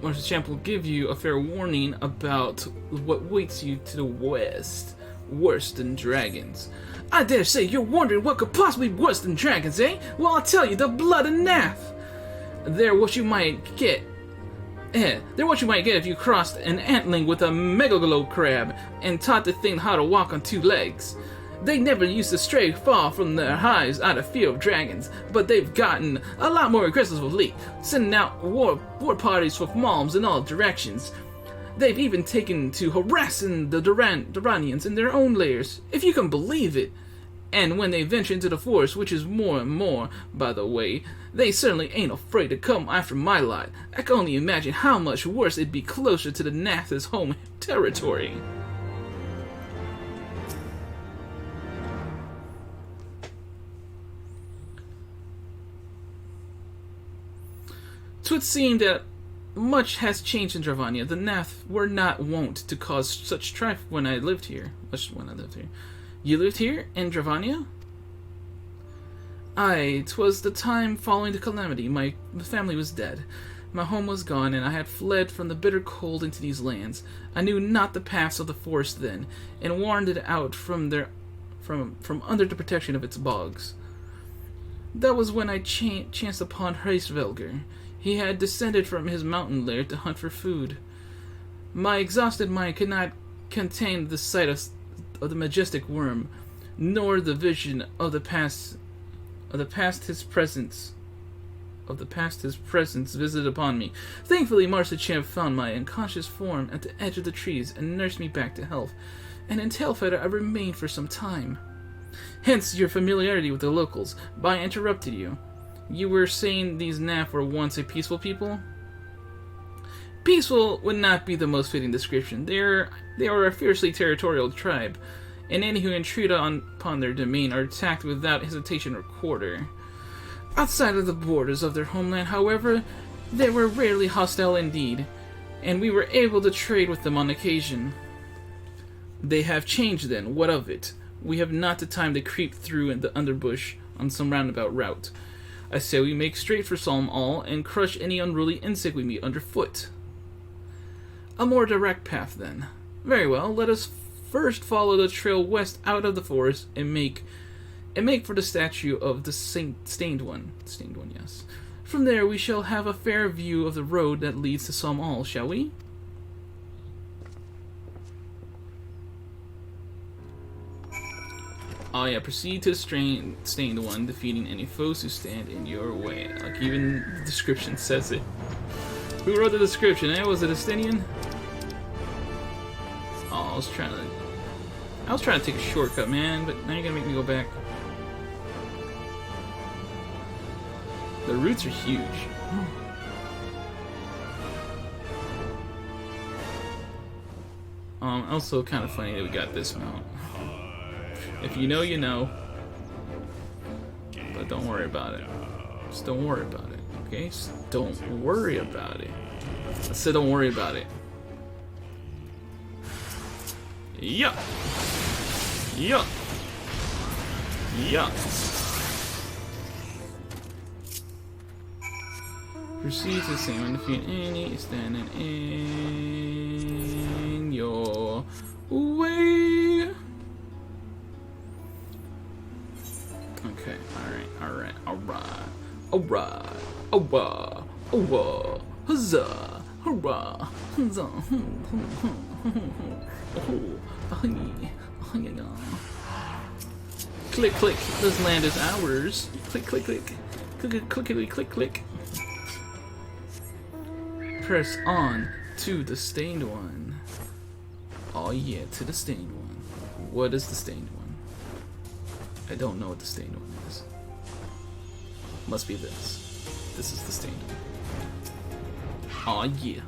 Marshal Champ will give you a fair warning about what waits you to the west. Worse than dragons. I dare say you're wondering what could possibly be worse than dragons, eh? Well, I'll tell you, the blood of Gnath. They're what you might get. They're what you might get if you crossed an antling with a megalobe crab and taught the thing how to walk on two legs. They never used to stray far from their hives out of fear of dragons, but they've gotten a lot more aggressive of late, sending out war parties for mobs in all directions. They've even taken to harassing the Duranians in their own lairs, if you can believe it. And when they venture into the forest, which is more and more, by the way, they certainly ain't afraid to come after my lot. I can only imagine how much worse it'd be closer to the Gnath's home territory. Twould seem that much has changed in Dravania. The Gnath were not wont to cause such strife when I lived here. You lived here, in Dravania? Aye, 'twas the time following the calamity. My family was dead. My home was gone, and I had fled from the bitter cold into these lands. I knew not the paths of the forest then, and wandered out from under the protection of its bogs. That was when I chanced upon Heavensward. He had descended from his mountain lair to hunt for food. My exhausted mind could not contain the sight of the majestic worm, nor the vision of the past his presence visited upon me. Thankfully, Marshal Champ found my unconscious form at the edge of the trees and nursed me back to health, and in Tailfighter I remained for some time. Hence your familiarity with the locals, but I interrupted you. You were saying these Gnath were once a peaceful people? Peaceful would not be the most fitting description. They are a fiercely territorial tribe, and any who intrude upon their domain are attacked without hesitation or quarter. Outside of the borders of their homeland, however, they were rarely hostile indeed, and we were able to trade with them on occasion. They have changed then, what of it? We have not the time to creep through in the underbush on some roundabout route. I say we make straight for Solm All and crush any unruly insect we meet underfoot. A more direct path, then. Very well, let us first follow the trail west out of the forest and make for the statue of the Stained One. Stained One, yes. From there we shall have a fair view of the road that leads to Solm All, shall we? Oh yeah, proceed to the Stained One, defeating any foes who stand in your way. Like even the description says it. Who wrote the description, eh? Was it a Stinian? Oh, I was trying to take a shortcut, man, but now you're gonna make me go back. The roots are huge. Also kind of funny that we got this mount. If you know, you know. But don't worry about it. Just don't worry about it, okay? Just don't worry about it. I said don't worry about it. Yeah. Yeah. Yeah. Proceed to the same one. Defeat any standing in your way. Okay, alright. Huzzah! Hurrah! Huzzah! Click, click. This land is ours. Click, click, click. Click, click, click, click. Press on to the Stained One. Oh yeah, to the Stained One. What is the Stained One? I don't know what the Stained One is. Must be this. This is the Stained One. Oh yeah.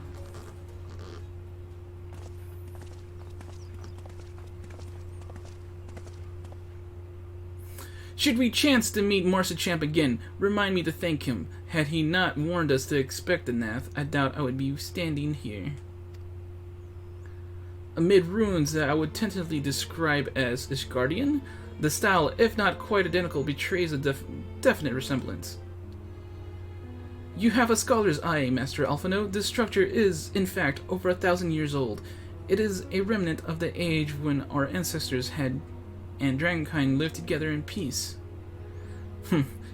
Should we chance to meet Marshal Champ again, remind me to thank him. Had he not warned us to expect the Gnath, I doubt I would be standing here. Amid ruins that I would tentatively describe as Ishgardian, the style, if not quite identical, betrays a definite resemblance. You have a scholar's eye, Master Alphino. This structure is, in fact, over 1,000 years old. It is a remnant of the age when our ancestors had and dragonkind lived together in peace.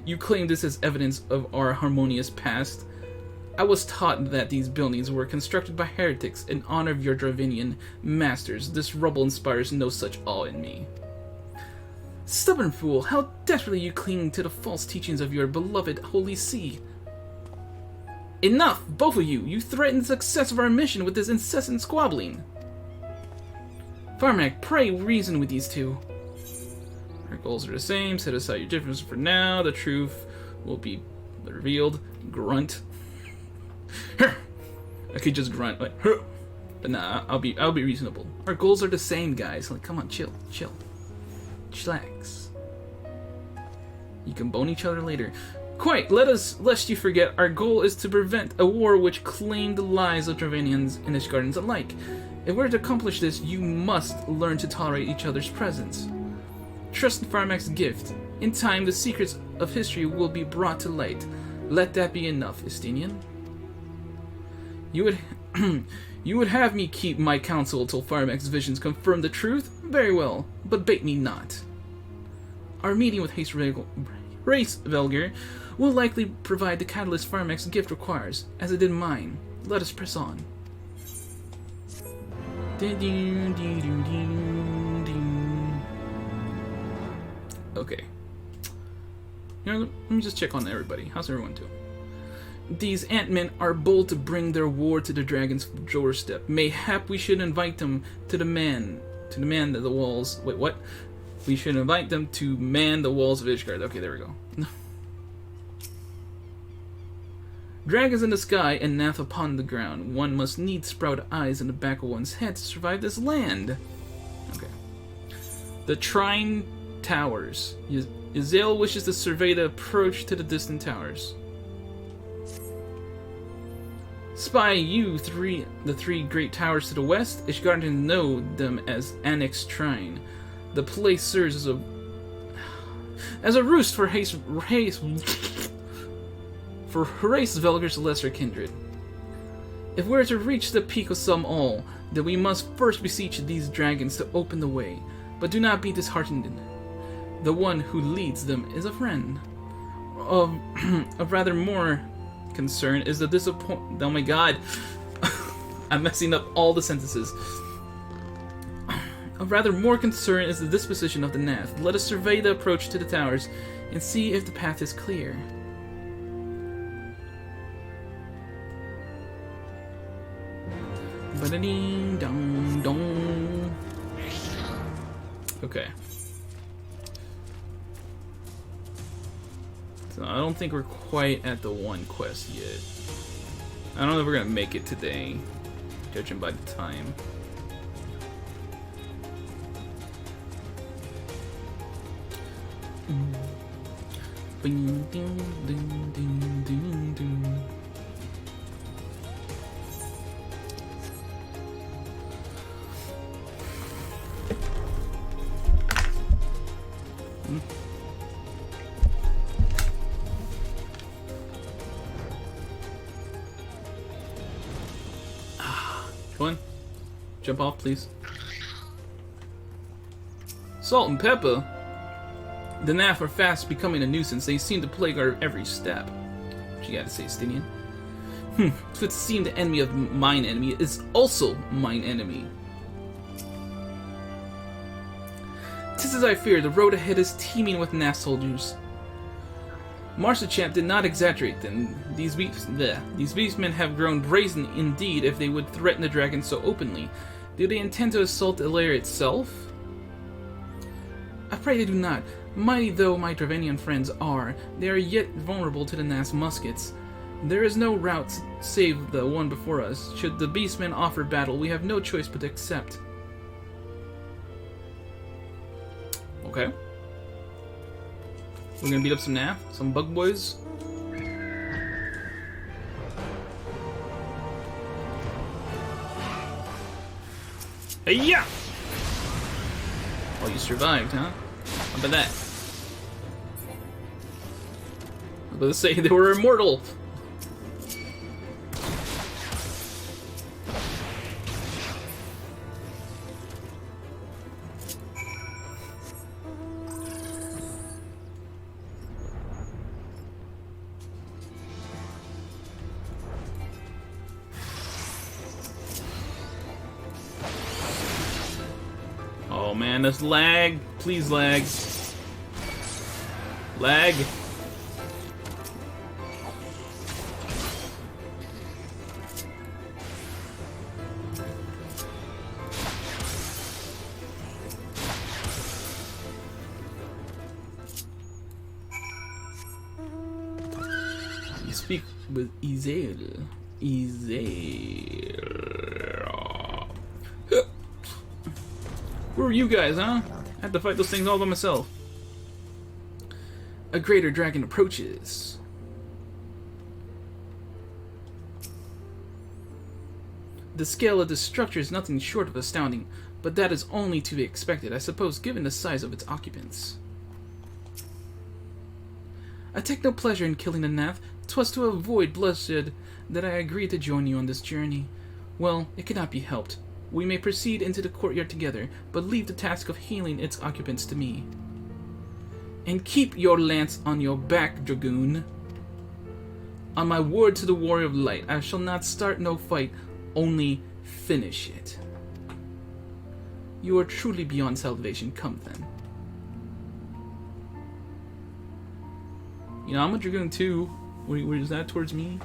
You claim this as evidence of our harmonious past? I was taught that these buildings were constructed by heretics in honor of your Dravinian masters. This rubble inspires no such awe in me. Stubborn fool, how desperately you cling to the false teachings of your beloved Holy See. Enough, both of you! You threaten the success of our mission with this incessant squabbling. Firemac, pray reason with these two. Our goals are the same. Set aside your differences for now. The truth will be revealed. Grunt. I could just grunt like, but nah, I'll be reasonable. Our goals are the same, guys. Like, come on, chill, chillax. You can bone each other later. Quite. Lest you forget, our goal is to prevent a war which claimed the lives of Dravanians and Ishgardens alike. If we're to accomplish this, you must learn to tolerate each other's presence. Trust in Firemac's gift. In time, the secrets of history will be brought to light. Let that be enough, Estinian. You would have me keep my counsel till Firemac's visions confirm the truth? Very well, but bait me not. Our meeting with Velger will likely provide the catalyst Firemac's gift requires, as it did mine. Let us press on. Okay. You know, let me just check on everybody. How's everyone doing? These Ant-Men are bold to bring their war to the dragon's doorstep. Mayhap we should invite them to man the walls. Wait, what? We should invite them to man the walls of Ishgard. Okay, there we go. Dragons in the sky and Gnath upon the ground. One must needs sprout eyes in the back of one's head to survive this land. Okay. The Trine Towers. Yzael wishes to survey the approach to the distant towers. Spy the three great towers to the west. Ishgardens know them as Annex Trine. The place serves as a roost for Velger's lesser kindred. If we're to reach the peak of some all, then we must first beseech these dragons to open the way. But do not be disheartened. The one who leads them is a friend. Of rather more concern is the disappointment. Oh my god. I'm messing up all the sentences. Of rather more concern is the disposition of the Gnath. Let us survey the approach to the towers and see if the path is clear. Okay. So I don't think we're quite at the one quest yet. I don't know if we're gonna make it today, judging by the time. Come on. Jump off, please. Salt and pepper. The Gnath are fast becoming a nuisance. They seem to plague our every step. What you gotta say, Stinian? It would seem the enemy of mine enemy is also mine enemy. 'Tis as I fear, the road ahead is teeming with Gnath soldiers. Marshachamp did not exaggerate then. These beastmen have grown brazen indeed if they would threaten the dragon so openly. Do they intend to assault the lair itself? I pray they do not. Mighty though my Dravanian friends are, they are yet vulnerable to the Gnath's muskets. There is no route save the one before us. Should the beastmen offer battle, we have no choice but to accept. Okay. We're gonna beat up some Gnath, some bug boys. Hey-ya! Oh, you survived, huh? How about that? I was about to say they were immortal. man, this lag. Please lag. Lag. You speak with Izael. Who are you guys, huh? I had to fight those things all by myself. A greater dragon approaches. The scale of this structure is nothing short of astounding, but that is only to be expected, I suppose, given the size of its occupants. I take no pleasure in killing the Gnath. 'Twas to avoid bloodshed that I agreed to join you on this journey. Well, it cannot be helped. We may proceed into the courtyard together, but leave the task of healing its occupants to me. And keep your lance on your back, dragoon. On my word to the warrior of light, I shall not start no fight, only finish it. You are truly beyond salvation. Come then. You know, I'm a dragoon too. Where is that towards me?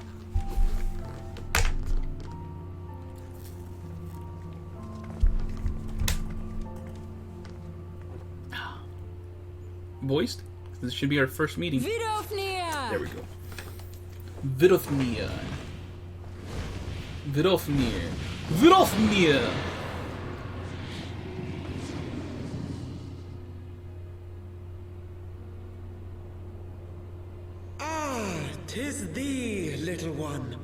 Voiced? This should be our first meeting. Vidofnir! There we go. Vidofnir. Vidofnir. Vidofnir! Ah, 'tis thee, little one.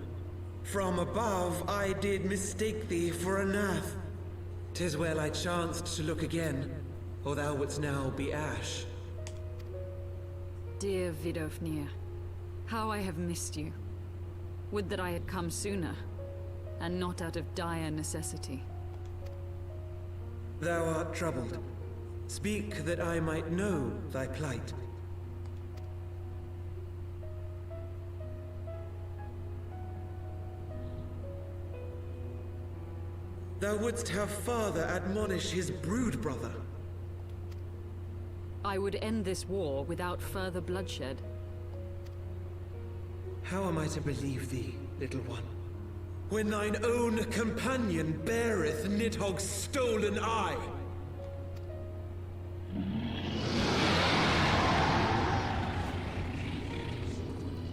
From above I did mistake thee for a Gnath. 'Tis well I chanced to look again, or thou wouldst now be ash. Dear Vidofnir, how I have missed you. Would that I had come sooner, and not out of dire necessity. Thou art troubled. Speak that I might know thy plight. Thou wouldst have father admonish his brood brother. I would end this war without further bloodshed. How am I to believe thee, little one, when thine own companion beareth Nidhogg's stolen eye?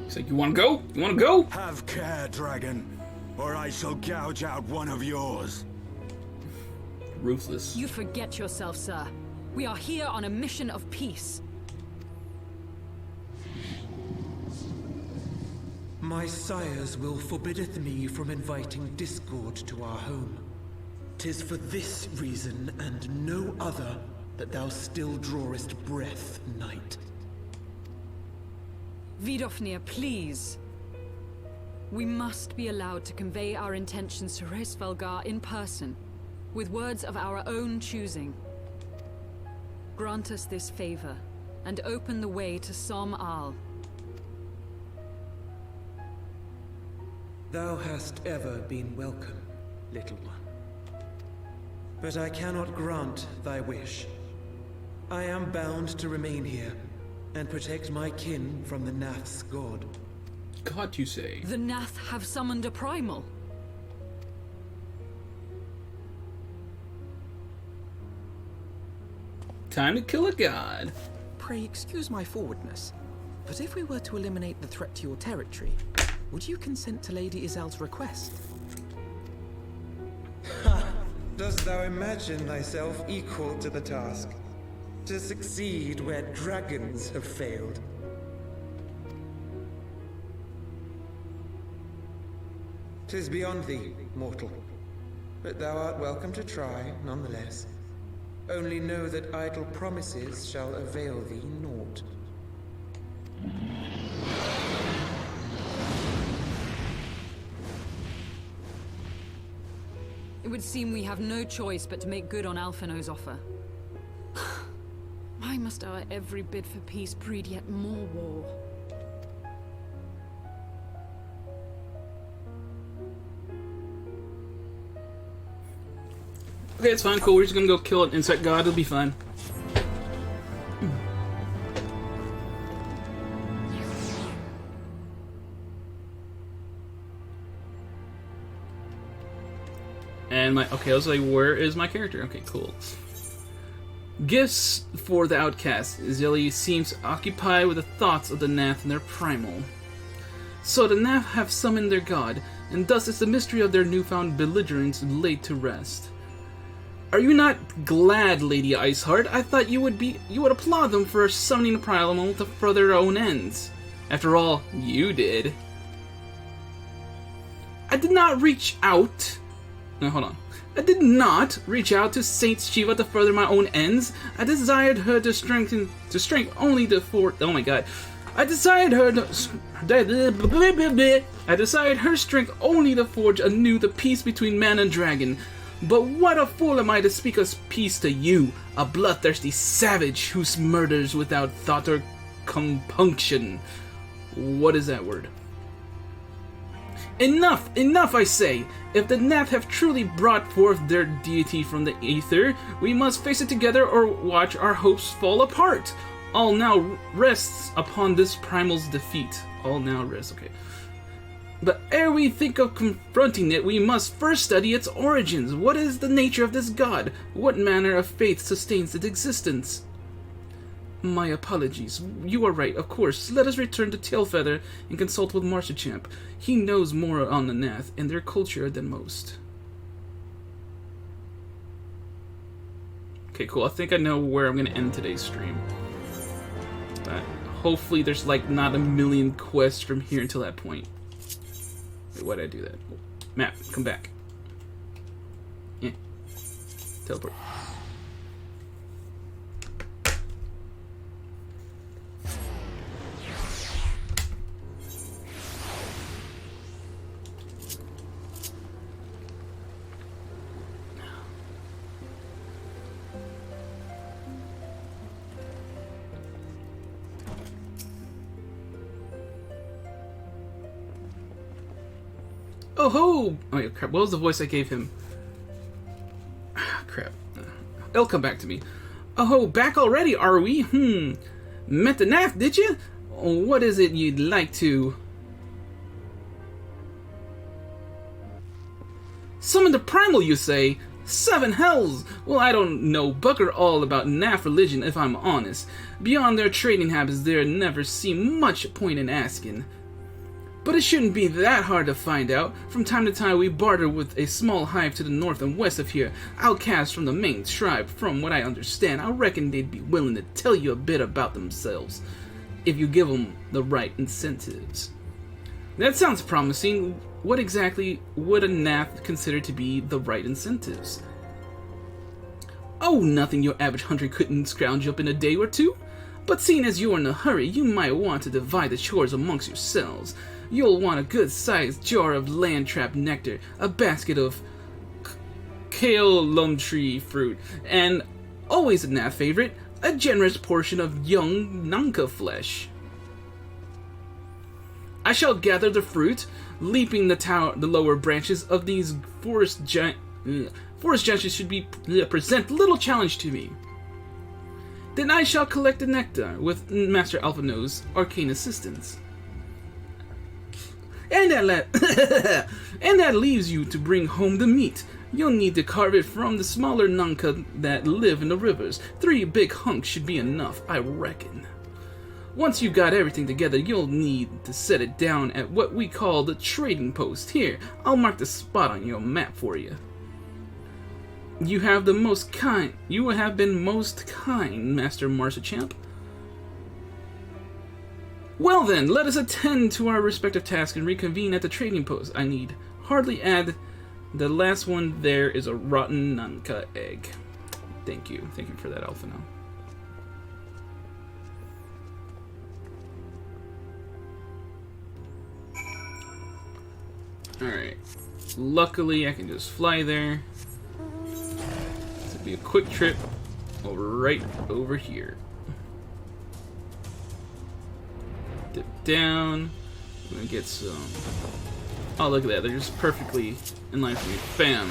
He's like, you wanna go? You wanna go? Have care, dragon, or I shall gouge out one of yours. Ruthless. You forget yourself, sir. We are here on a mission of peace. My sires will forbiddeth me from inviting discord to our home. 'Tis for this reason and no other that thou still drawest breath, knight. Vidofnir, please. We must be allowed to convey our intentions to Hraesvelgar in person, with words of our own choosing. Grant us this favor, and open the way to Som Al. Thou hast ever been welcome, little one. But I cannot grant thy wish. I am bound to remain here, and protect my kin from the Gnath's god. God, you say? The Gnath have summoned a primal. Time to kill a god. Pray excuse my forwardness, but if we were to eliminate the threat to your territory, would you consent to Lady Izel's request? Ha! Dost thou imagine thyself equal to the task? To succeed where dragons have failed? 'Tis beyond thee, mortal. But thou art welcome to try, nonetheless. Only know that idle promises shall avail thee naught. It would seem we have no choice but to make good on Alphino's offer. Why must our every bid for peace breed yet more war? Okay, it's fine, cool. We're just gonna go kill an insect god. It'll be fine. And okay, I was like, where is my character? Okay, cool. Gifts for the outcast. Zilli seems occupied with the thoughts of the Gnath and their primal. So the Gnath have summoned their god, and thus is the mystery of their newfound belligerence laid to rest. Are you not glad, Lady Iceheart? I thought you would applaud them for summoning the primal to further their own ends. After all, you did. I did not reach out. No, hold on. I did not reach out to Saint Shiva to further my own ends. I desired her to strengthen only the fort. Oh my god. I desired her strength only to forge anew the peace between man and dragon. But what a fool am I to speak of peace to you, a bloodthirsty savage who murders without thought or compunction. What is that word? Enough! Enough, I say! If the Gnath have truly brought forth their deity from the aether, we must face it together or watch our hopes fall apart. All now rests upon this primal's defeat. All now rests, okay. But ere we think of confronting it, we must first study its origins. What is the nature of this god? What manner of faith sustains its existence? My apologies. You are right, of course. Let us return to Tailfeather and consult with Marshachamp. He knows more on the Gnath and their culture than most. Okay, cool. I think I know where I'm going to end today's stream. But hopefully there's like not a million quests from here until that point. Wait, why did I do that? Map, come back. Yeah. Teleport. Oh ho! Oh yeah, crap. What was the voice I gave him? Crap. It'll come back to me. Oh ho, back already, are we? Met the Gnath, did you? What is it you'd like to... Summon the primal, you say? 7 hells! Well, I don't know bugger all about Gnath religion, if I'm honest. Beyond their trading habits, there never seemed much point in asking. But it shouldn't be that hard to find out. From time to time we barter with a small hive to the north and west of here, outcasts from the main tribe. From what I understand, I reckon they'd be willing to tell you a bit about themselves, if you give them the right incentives. That sounds promising. What exactly would a Gnath consider to be the right incentives? Oh, nothing your average hunter couldn't scrounge up in a day or two. But seeing as you're in a hurry, you might want to divide the chores amongst yourselves. You'll want a good-sized jar of land-trap nectar, a basket of kale lum tree fruit, and, always a Gnath favorite, a generous portion of young Nanka flesh. I shall gather the fruit, leaping the lower branches of these forest giants should present little challenge to me. Then I shall collect the nectar with Master Alphino's arcane assistance. And that leaves you to bring home the meat. You'll need to carve it from the smaller Nanka that live in the rivers. 3 big hunks should be enough, I reckon. Once you've got everything together, you'll need to set it down at what we call the trading post. Here, I'll mark the spot on your map for you. You have been most kind, Master Marshachamp. Well then, let us attend to our respective tasks and reconvene at the trading post. I need hardly add the last one there is a rotten Nanka egg. Thank you for that, Alphino. Alright, luckily I can just fly there. This will be a quick trip right over here. Dip down. I'm gonna get some. Oh, look at that. They're just perfectly in line for me. Bam.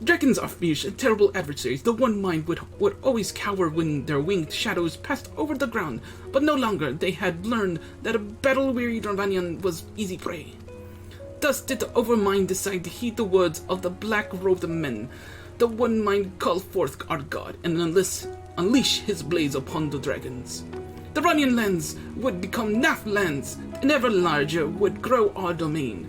Dragons are fierce and terrible adversaries. The one mind would always cower when their winged shadows passed over the ground, but no longer. They had learned that a battle-weary Ravanian was easy prey. Thus did the overmind decide to heed the words of the black-robed men. The one mind called forth our god and unleash his blades upon the dragons. The Ranian lands would become Gnath lands, and ever larger would grow our domain.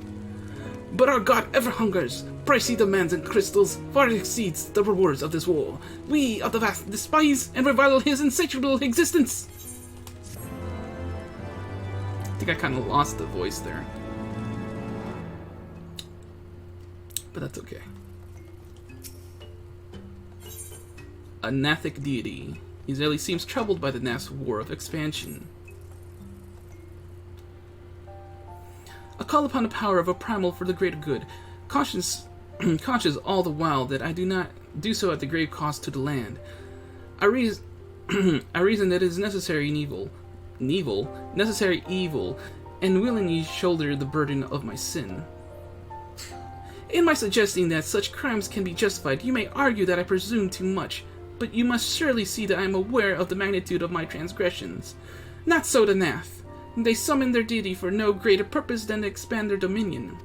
But our god ever hungers. Pricey demands and crystals far exceeds the rewards of this war. We of the vast despise and revile his insatiable existence. I think I kind of lost the voice there. But that's okay. A Gnathic deity. Israeli seems troubled by the Gnath's war of expansion. A call upon the power of a primal for the greater good. Conscious all the while that I do not do so at the grave cost to the land. I reason that it is necessary evil, and willingly shoulder the burden of my sin. In my suggesting that such crimes can be justified, you may argue that I presume too much, but you must surely see that I am aware of the magnitude of my transgressions. Not so the Gnath. They summon their deity for no greater purpose than to expand their dominion.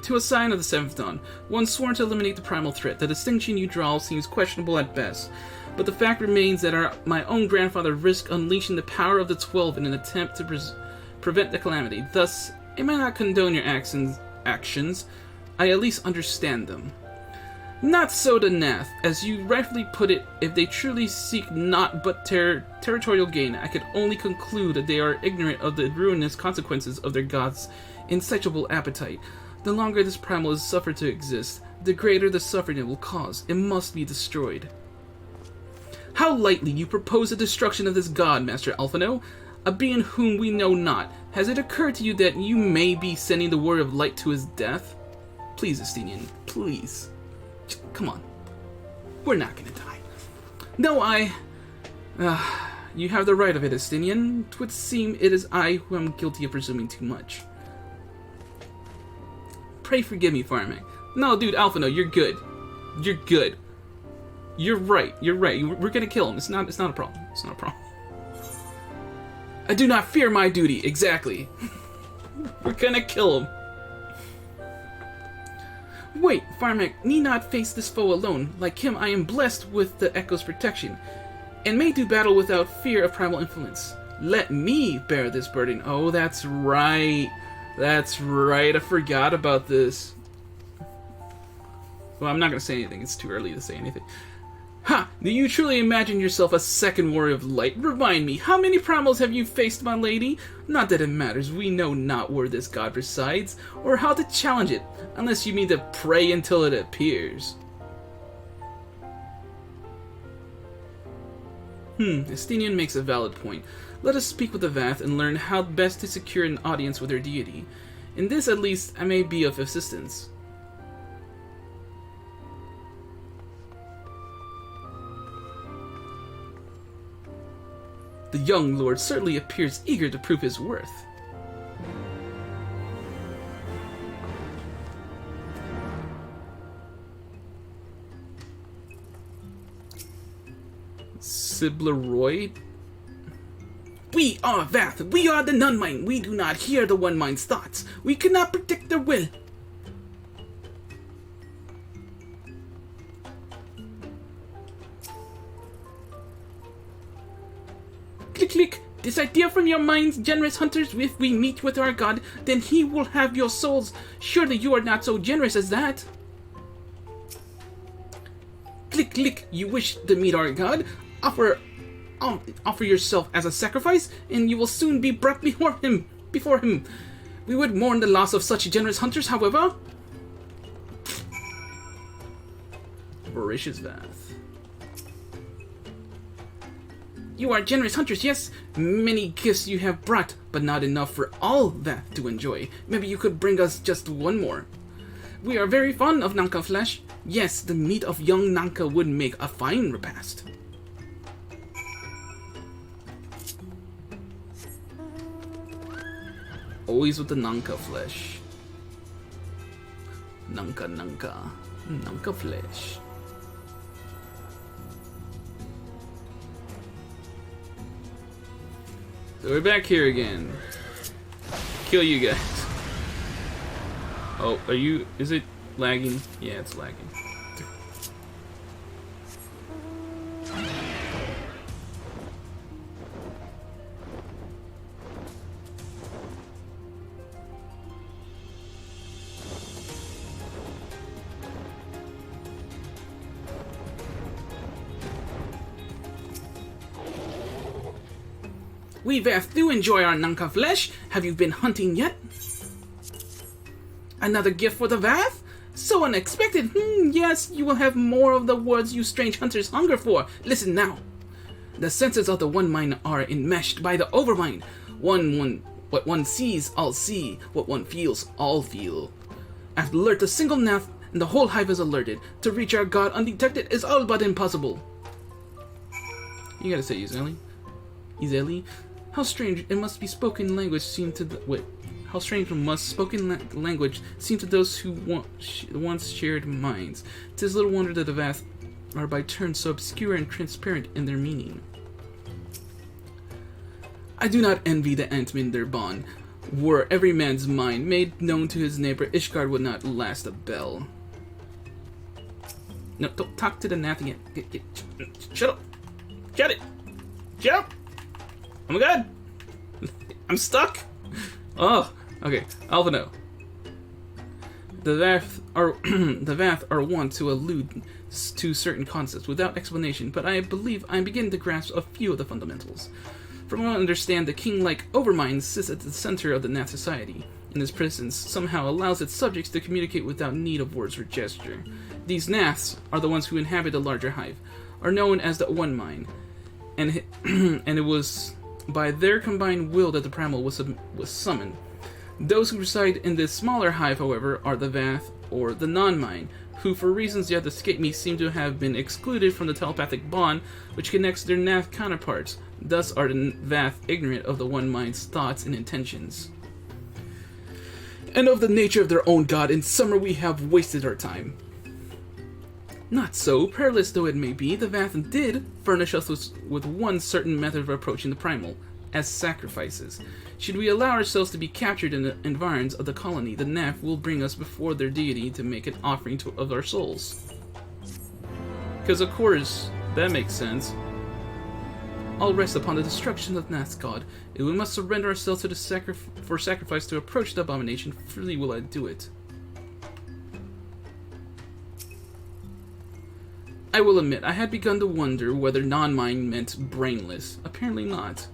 To a sign of the seventh dawn, one sworn to eliminate the primal threat. The distinction you draw seems questionable at best, but the fact remains that my own grandfather risked unleashing the power of the 12 in an attempt to prevent the calamity. Thus, I may not condone your actions, I at least understand them. Not so the Gnath. As you rightfully put it, if they truly seek naught but territorial gain, I can only conclude that they are ignorant of the ruinous consequences of their god's insatiable appetite. The longer this primal is suffered to exist, the greater the suffering it will cause. It must be destroyed. How lightly you propose the destruction of this god, Master Alphino, a being whom we know not. Has it occurred to you that you may be sending the word of light to his death? Please, Estinian, please. Come on. We're not gonna die. No, you have the right of it, Estinian. 'Twould seem it is I who am guilty of presuming too much. Pray forgive me, Firemac. No, dude, Alphino, you're good. You're good. You're right. We're gonna kill him. It's not a problem. It's not a problem. I do not fear my duty. Exactly. We're gonna kill him. Wait, Firemac need not face this foe alone. Like him, I am blessed with the Echo's protection, and may do battle without fear of primal influence. Let me bear this burden. Oh, that's right. That's right. I forgot about this. Well, I'm not gonna say anything. It's too early to say anything. Ha! Do you truly imagine yourself a second warrior of light? Remind me, how many primals have you faced, my lady? Not that it matters, we know not where this god resides, or how to challenge it, unless you mean to pray until it appears. Estinian makes a valid point. Let us speak with the Vath and learn how best to secure an audience with their deity. In this, at least, I may be of assistance. The young lord certainly appears eager to prove his worth. Sibleroid? We are Vath. We are the Nun-Mind. We do not hear the One-Mind's thoughts. We cannot predict their will. Click, click. This idea from your minds, generous hunters. If we meet with our god, then he will have your souls. Surely you are not so generous as that. Click, click. You wish to meet our god? Offer yourself as a sacrifice, and you will soon be brought before him. We would mourn the loss of such generous hunters, however. Voracious Vath. You are generous hunters, yes? Many gifts you have brought, but not enough for all that to enjoy. Maybe you could bring us just one more. We are very fond of Nanka flesh. Yes, the meat of young Nanka would make a fine repast. Always with the Nanka flesh. Nunca flesh. So we're back here again. Kill you guys. Oh, is it lagging? Yeah, it's lagging. We Vath do enjoy our Nunca flesh. Have you been hunting yet? Another gift for the Vath? So unexpected. Yes, you will have more of the words you strange hunters hunger for. Listen now. The senses of the one mind are enmeshed by the overmind. What one sees, all see. What one feels, all feel. I've alerted a single Gnath, and the whole hive is alerted. To reach our god undetected is all but impossible. You gotta say Izeli. How strange it must be spoken language seem to how strange must spoken language seem to those who once shared minds. 'Tis little wonder that the Vath are by turns so obscure and transparent in their meaning. I do not envy the Ant-Men their bond. Were every man's mind made known to his neighbor, Ishgard would not last a bell. No, don't talk to the Gnath again. Shut up. Shut it. Shut up. Oh my god! I'm stuck! Oh, okay. Alpha no. The Vath are wont to allude to certain concepts without explanation, but I believe I'm beginning to grasp a few of the fundamentals. From what I understand, the king-like overmind sits at the center of the Gnath society, and his presence somehow allows its subjects to communicate without need of words or gesture. These Gnaths are the ones who inhabit the larger hive, are known as the One Mind, and it was by their combined will that the primal was summoned. Those who reside in this smaller hive, however, are the Vath, or the non-mind, who for reasons yet escape me seem to have been excluded from the telepathic bond which connects their Gnath counterparts. Thus are the Vath ignorant of the One Mind's thoughts and intentions, and of the nature of their own god. In summer we have wasted our time. Not so, perilous though it may be, the Vath did furnish us with one certain method of approaching the primal, as sacrifices. Should we allow ourselves to be captured in the environs of the colony, the Gnath will bring us before their deity to make an offering of our souls. Because of course, that makes sense. All rest upon the destruction of Gnath's god. If we must surrender ourselves to the sacrifice to approach the abomination, freely will I do it. I will admit, I had begun to wonder whether non-mind meant brainless. Apparently not.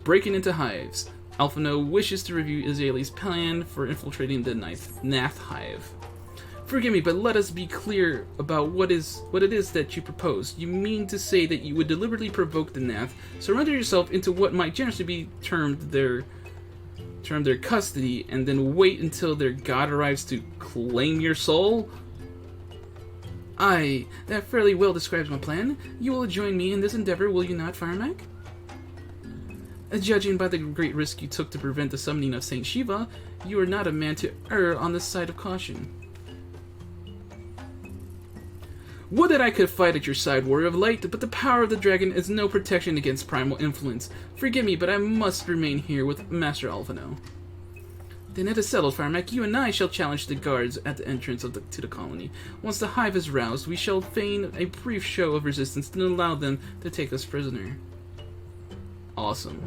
Breaking into hives. Alphino wishes to review Izali's plan for infiltrating the Gnath hive. Forgive me, but let us be clear about what it is that you propose. You mean to say that you would deliberately provoke the Gnath, surrender yourself into what might generously be termed their custody, and then wait until their god arrives to claim your soul? Aye, that fairly well describes my plan. You will join me in this endeavor, will you not, Firemac? Judging by the great risk you took to prevent the summoning of Saint Shiva, you are not a man to err on the side of caution. Would that I could fight at your side, warrior of light, but the power of the dragon is no protection against primal influence. Forgive me, but I must remain here with Master Alphino. Then it is settled, Firemac. You and I shall challenge the guards at the entrance to the colony. Once the hive is roused, we shall feign a brief show of resistance and allow them to take us prisoner. Awesome.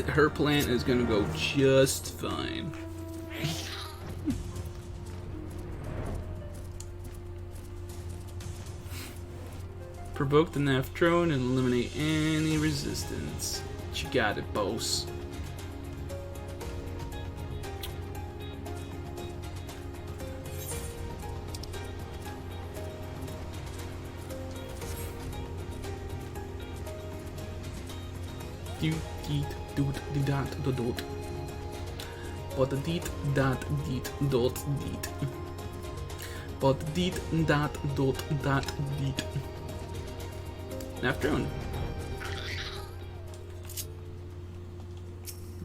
Her plan is gonna go just fine. Provoke the Gnath drone and eliminate any resistance. You got it, boss. Deet doot dot dot. But deet dot deet dot deet. But deet dot dot deet. Gnath drone.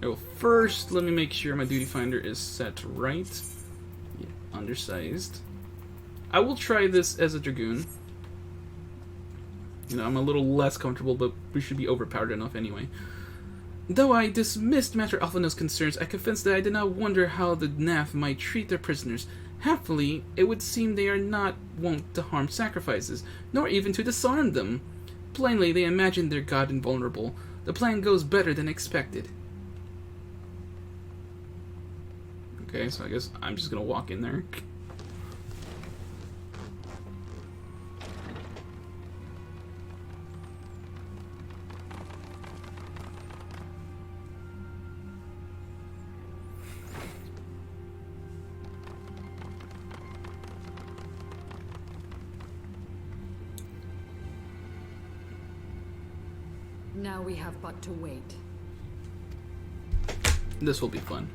Well, first, let me make sure my duty finder is set right. Yeah, undersized. I will try this as a Dragoon. You know, I'm a little less comfortable, but we should be overpowered enough anyway. Though I dismissed Master Alphina's concerns, I confess that I did not wonder how the Gnath might treat their prisoners. Happily, it would seem they are not wont to harm sacrifices, nor even to disarm them. Plainly, they imagine their god invulnerable. The plan goes better than expected. Okay, so I guess I'm just gonna walk in there. Now we have but to wait. This will be fun.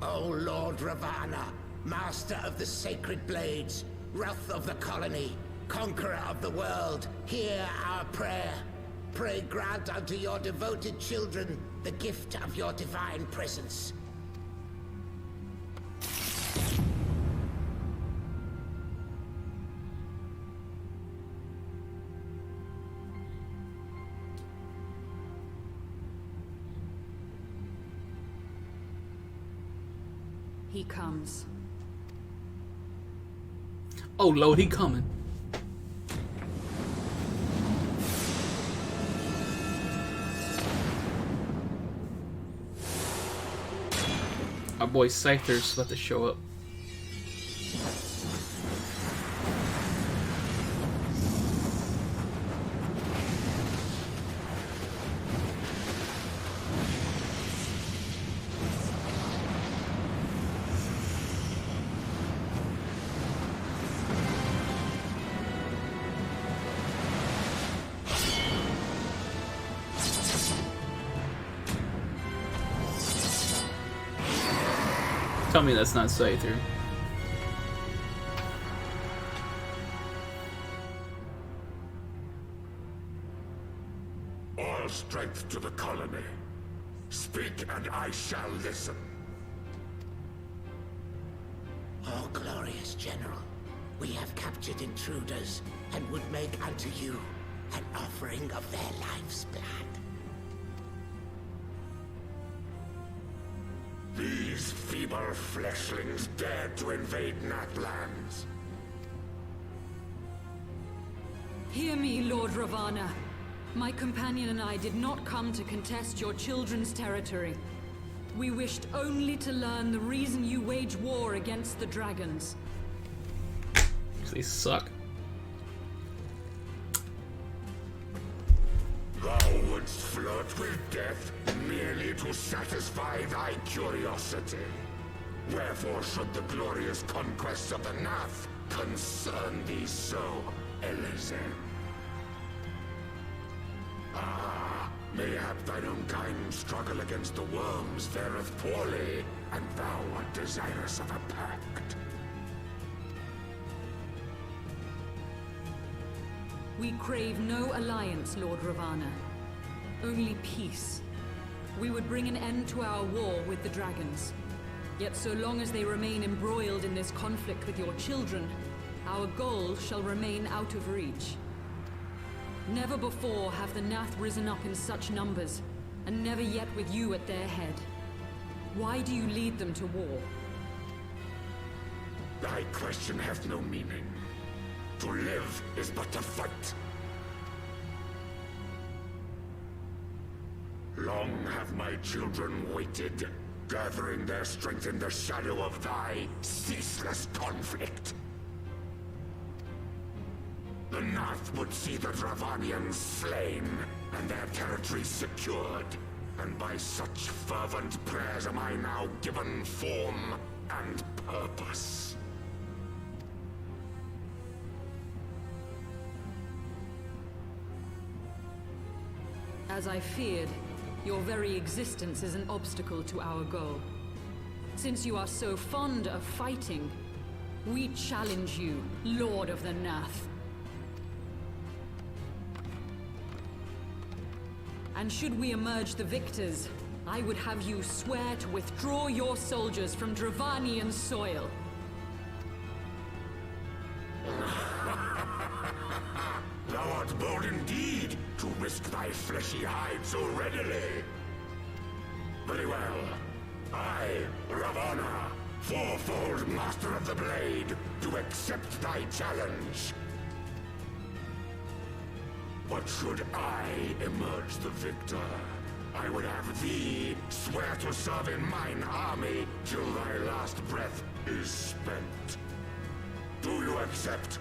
O Lord Ravana, master of the sacred blades, wrath of the colony, conqueror of the world, hear our prayer. Pray grant unto your devoted children the gift of your divine presence. He comes. Oh Lord, he coming. Our boy Scyther's about to show up. Tell me that's not Scyther. All strength to the colony. Speak and I shall listen. O glorious general, we have captured intruders and would make unto you an offering of their life's blood. These feeble fleshlings dared to invade Gnath lands. Hear me, Lord Ravana. My companion and I did not come to contest your children's territory. We wished only to learn the reason you wage war against the dragons. They suck. Thou wouldst flirt with death merely to satisfy thy curiosity. Wherefore should the glorious conquests of the Gnath concern thee so, Elezer? Ah, mayhap thine own kind struggle against the worms fareth poorly, and thou art desirous of a pact. We crave no alliance, Lord Ravana. Only peace. We would bring an end to our war with the dragons. Yet so long as they remain embroiled in this conflict with your children, our goal shall remain out of reach. Never before have the Gnath risen up in such numbers, and never yet with you at their head. Why do you lead them to war? Thy question hath no meaning. To live is but to fight. Long have my children waited, gathering their strength in the shadow of thy ceaseless conflict. The Gnath would see the Dravanians slain, and their territory secured. And by such fervent prayers am I now given form and purpose. As I feared, Your very existence is an obstacle to our goal. Since you are so fond of fighting, we challenge you, Lord of the Gnath. And should we emerge the victors, I would have you swear to withdraw your soldiers from Dravanian soil. Thou art bold indeed to risk thy fleshy hide so readily. Very well. I, Ravana, fourfold master of the blade, do accept thy challenge. But should I emerge the victor, I would have thee swear to serve in mine army till thy last breath is spent. Do you accept?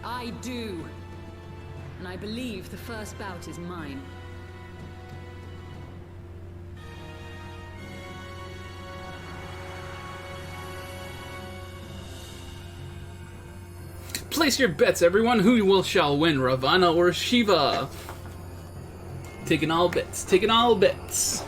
I do. And I believe the first bout is mine. Place your bets, everyone. Who shall win, Ravana or Shiva? Taking all bets. Taking all bets.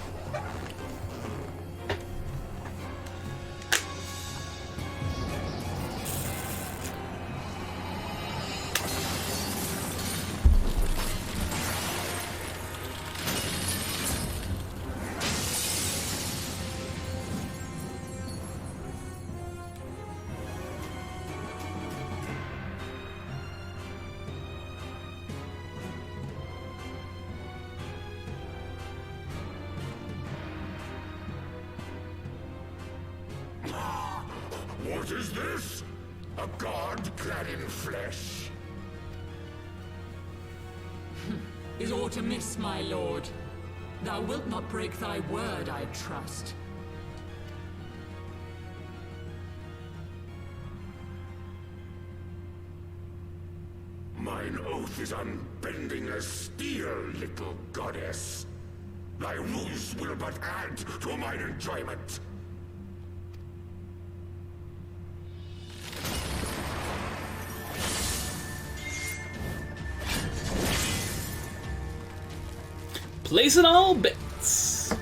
What is this? A god clad in flesh? Is aught amiss, my lord? Thou wilt not break thy word, I trust. Mine oath is unbending as steel, little goddess. Thy ruse will but add to mine enjoyment. Placing all bets.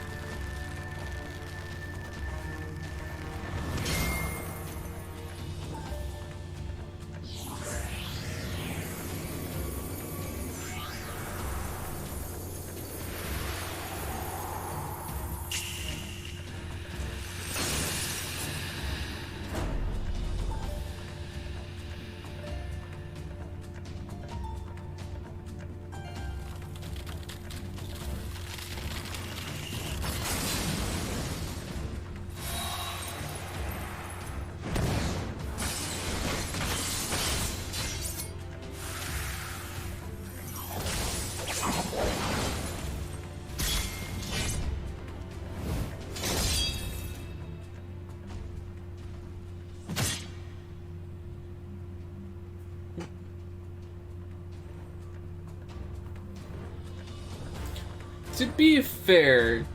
To be fair,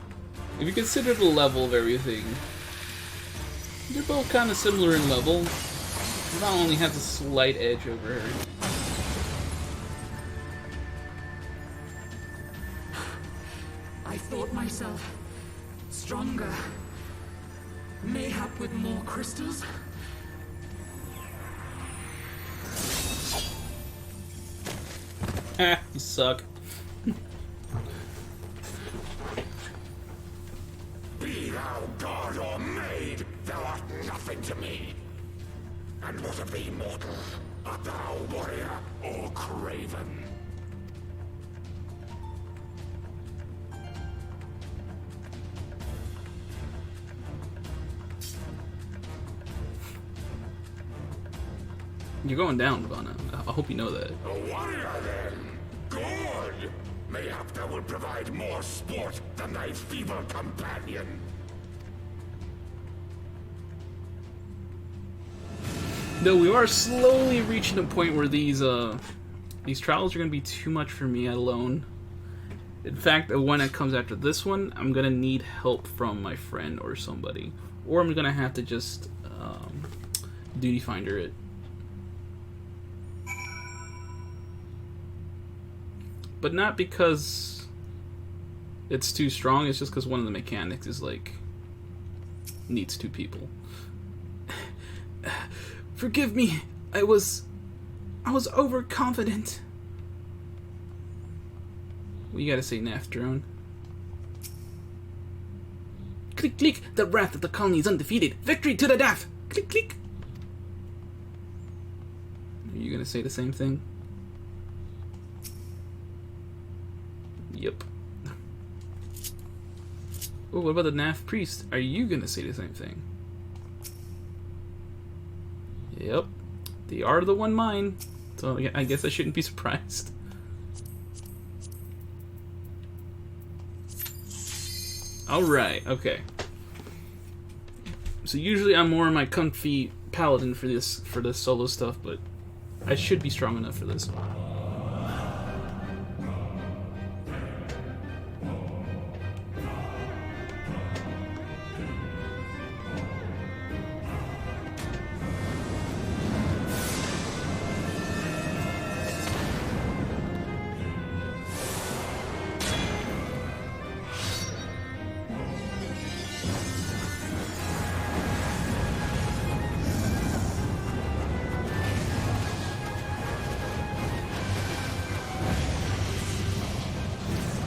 if you consider the level of everything, they're both kind of similar in level. Ravana only has a slight edge over her. I thought myself stronger. Mayhap with more crystals? Ha, you suck. Be thou god or maid, thou art nothing to me. And what of thee, mortal? Art thou warrior or craven? You're going down, Ravana. I hope you know that. A warrior, then? Good! Mayhap thou will provide more sport than thy feeble companion. Though we are slowly reaching a point where these trials are going to be too much for me alone. In fact, when it comes after this one, I'm going to need help from my friend or somebody. Or I'm going to have to just duty finder it. But not because it's too strong, it's just because one of the mechanics is like needs 2 people. Forgive me, I was overconfident. What you gotta say, Gnath drone? Click, click! The wrath of the colony is undefeated! Victory to the Gnath! Click, click! Are you gonna say the same thing? Yep. Oh, what about the Gnath priest? Are you gonna say the same thing? Yep. They are the one mind. So yeah, I guess I shouldn't be surprised. Alright, okay. So usually I'm more my comfy paladin for this solo stuff, but I should be strong enough for this.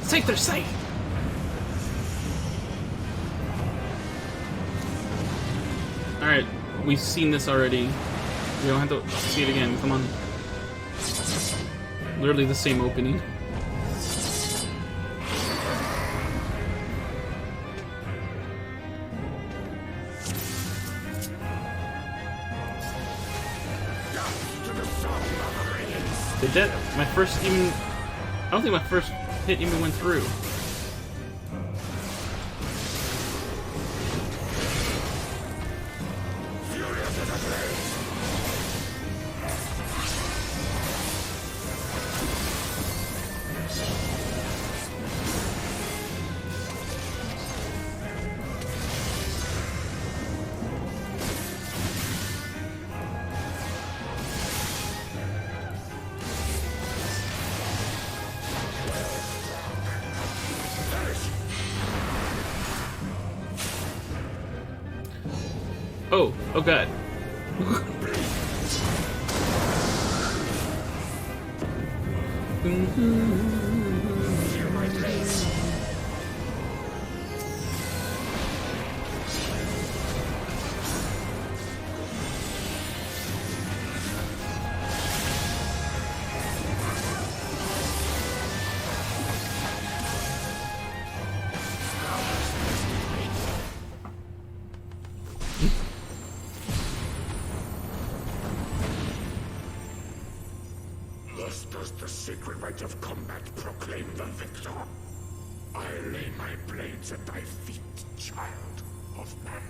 Take their sight! Alright, we've seen this already. We don't have to see it again, come on. Literally the same opening. Did that, my first even, I don't think my first hit even went through. Oh god. Feel my blades. Thus does the sacred rite of combat proclaim the victor. I lay my blades at thy feet, child of man.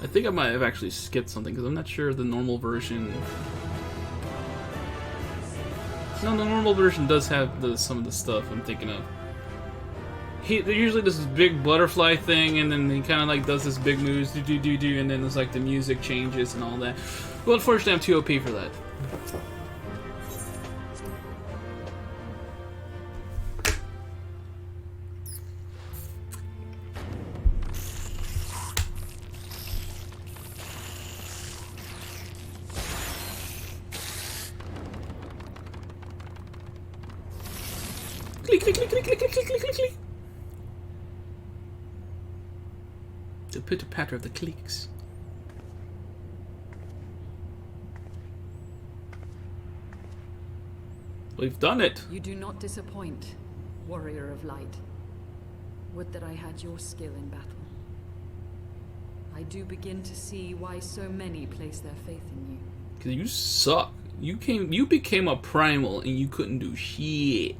I think I might have actually skipped something because I'm not sure the normal version. No, the normal version does have some of the stuff I'm thinking of. They usually does this big butterfly thing, and then he kind of like does this big moves, do do do do, and then there's like the music changes and all that. Well, unfortunately, I'm too OP for that. Click click click click click click click click click. The pitter-patter of the clicks. We've done it! You do not disappoint, warrior of light. Would that I had your skill in battle. I do begin to see why so many place their faith in you. Cause you suck. You became a primal and you couldn't do shit.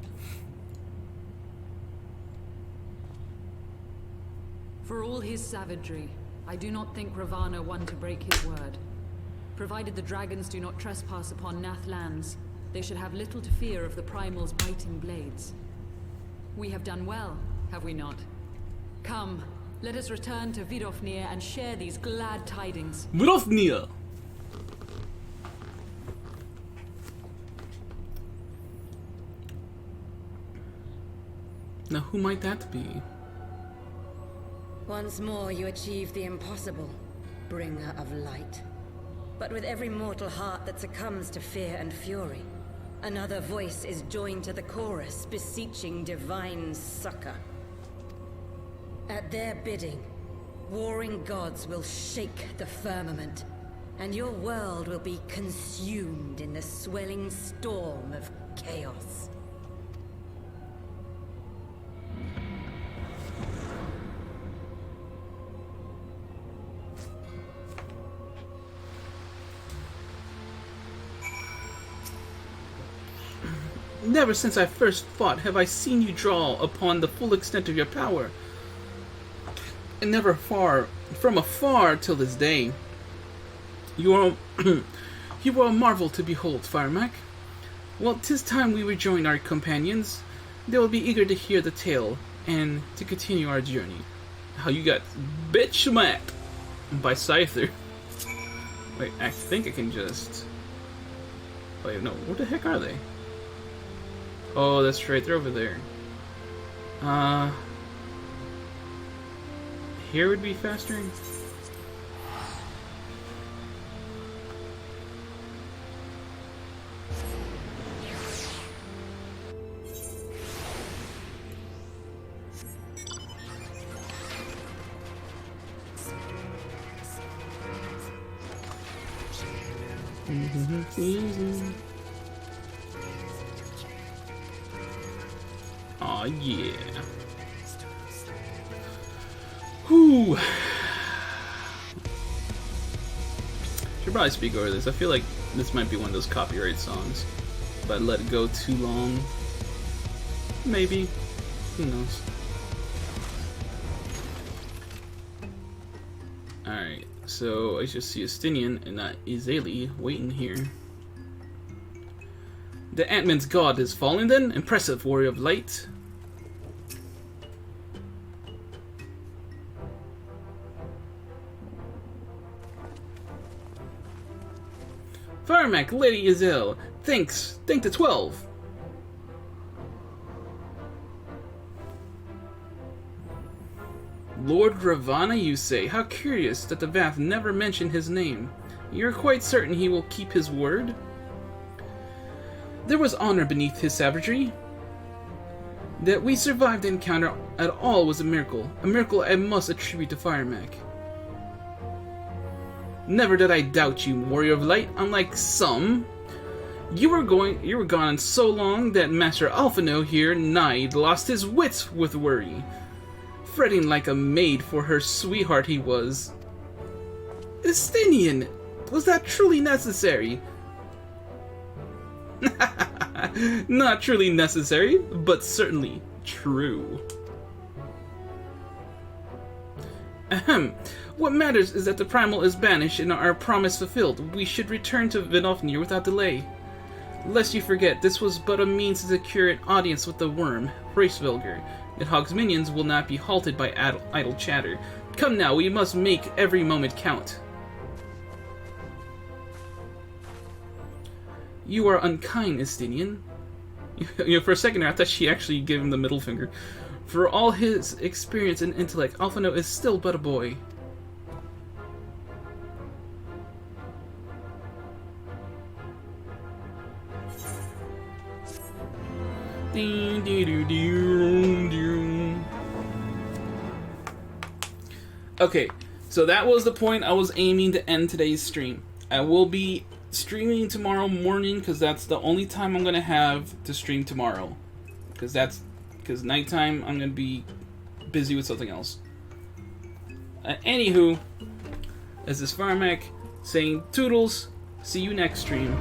For all his savagery, I do not think Ravana one to break his word. Provided the dragons do not trespass upon Gnath lands, they should have little to fear of the primals biting blades. We have done well, have we not? Come, let us return to Vidofnir and share these glad tidings. Vidofnir! Now, who might that be? Once more you achieve the impossible, bringer of light. But with every mortal heart that succumbs to fear and fury, another voice is joined to the chorus, beseeching divine succor. At their bidding, warring gods will shake the firmament, and your world will be consumed in the swelling storm of chaos. Never since I first fought have I seen you draw upon the full extent of your power. And never from afar till this day. You are you are a marvel to behold, Firemac. Well, 'tis time we rejoin our companions. They will be eager to hear the tale and to continue our journey. How you got bitch smacked by Scyther. Wait, I think I can just... Wait, no, what the heck are they? Oh, that's right, they're over there. Here would be faster? Aw, yeah. Whew. Should probably speak over this. I feel like this might be one of those copyright songs. If I let it go too long. Maybe. Who knows? Alright, so I just see Estinian and not Izeli waiting here. The Ant-Man's god is fallen then? Impressive, warrior of light. Firemac, Lady Izel, thanks. Thank the 12. Lord Ravana, you say? How curious that the Vath never mentioned his name. You're quite certain he will keep his word? There was honor beneath his savagery. That we survived the encounter at all was a miracle I must attribute to Firemac. Never did I doubt you, warrior of light, unlike some. You were gone so long that Master Alphino here nigh lost his wits with worry, fretting like a maid for her sweetheart he was. Estinian, was that truly necessary? Not truly necessary, but certainly true. Ahem. What matters is that the primal is banished and our promise fulfilled. We should return to Vidofnir without delay. Lest you forget, this was but a means to secure an audience with the worm, Hraesvelgr. Nidhogg's minions will not be halted by idle chatter. Come now, we must make every moment count. You are unkind, Estinian. For a second there, I thought she actually gave him the middle finger. For all his experience and intellect, Alphino is still but a boy. Okay, so that was the point I was aiming to end today's stream. I will be streaming tomorrow morning because that's the only time I'm going to have to stream tomorrow. Because nighttime I'm going to be busy with something else. Anywho, this is Firemac saying toodles. See you next stream.